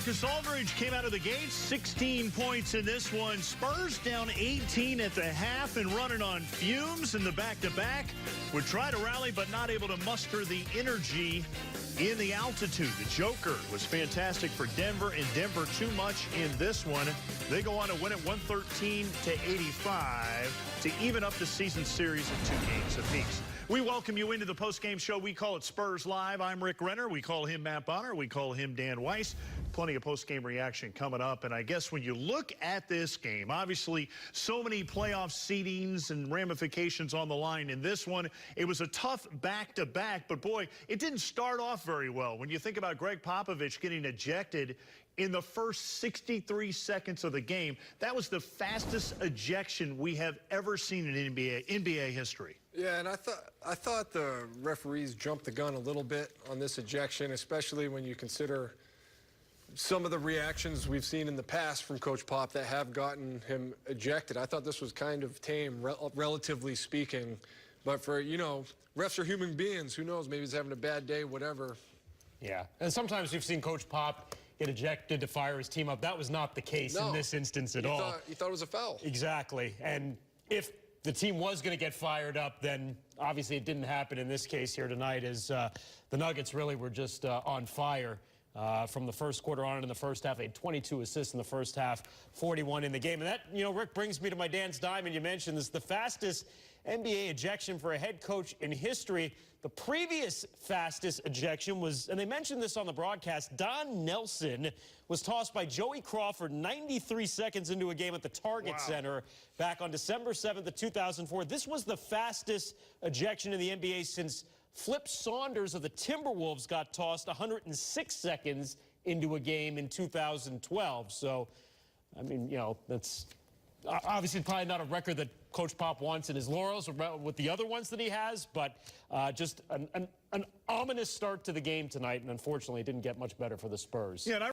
LaMarcus Aldridge came out of the gate, 16 points in this one. Spurs down 18 at the half and running on fumes in the back-to-back. Would try to rally, but not able to muster the energy in the altitude. The Joker was fantastic for Denver, and Denver too much in this one. They go on to win it 113-85 to even up the season series in 2 games apiece. We welcome you into the post-game show. We call it Spurs Live. I'm Rick Renner. We call him Matt Bonner. We call him Dan Weiss. Plenty of post-game reaction coming up. And I guess when you look at this game, obviously so many playoff seedings and ramifications on the line. In this one, it was a tough back-to-back. But, boy, it didn't start off very well. When you think about Gregg Popovich getting ejected in the first 63 seconds of the game, that was the fastest ejection we have ever seen in NBA history. Yeah, and I thought the referees jumped the gun a little bit on this ejection, especially when you consider some of the reactions we've seen in the past from Coach Pop that have gotten him ejected. I thought this was kind of tame, relatively speaking. But for, you know, refs are human beings. Who knows? Maybe he's having a bad day, whatever. Yeah, and sometimes we've seen Coach Pop get ejected to fire his team up. That was not the case in this instance at all. You thought it was a foul. Exactly. And if the team was going to get fired up, then obviously it didn't happen in this case here tonight, as the Nuggets really were just on fire from the first quarter on in the first half. They had 22 assists in the first half, 41 in the game. And that, you know, Rick, brings me to my Dan's Diamond. You mentioned this, the fastest NBA ejection for a head coach in history. The previous fastest ejection was, and they mentioned this on the broadcast, Don Nelson was tossed by Joey Crawford 93 seconds into a game at the Target Center back on December 7th of 2004. This was the fastest ejection in the NBA since Flip Saunders of the Timberwolves got tossed 106 seconds into a game in 2012. So, I mean, you know, that's obviously probably not a record that Coach Pop wants in his laurels with the other ones that he has, but just an ominous start to the game tonight, and unfortunately it didn't get much better for the Spurs. Yeah, and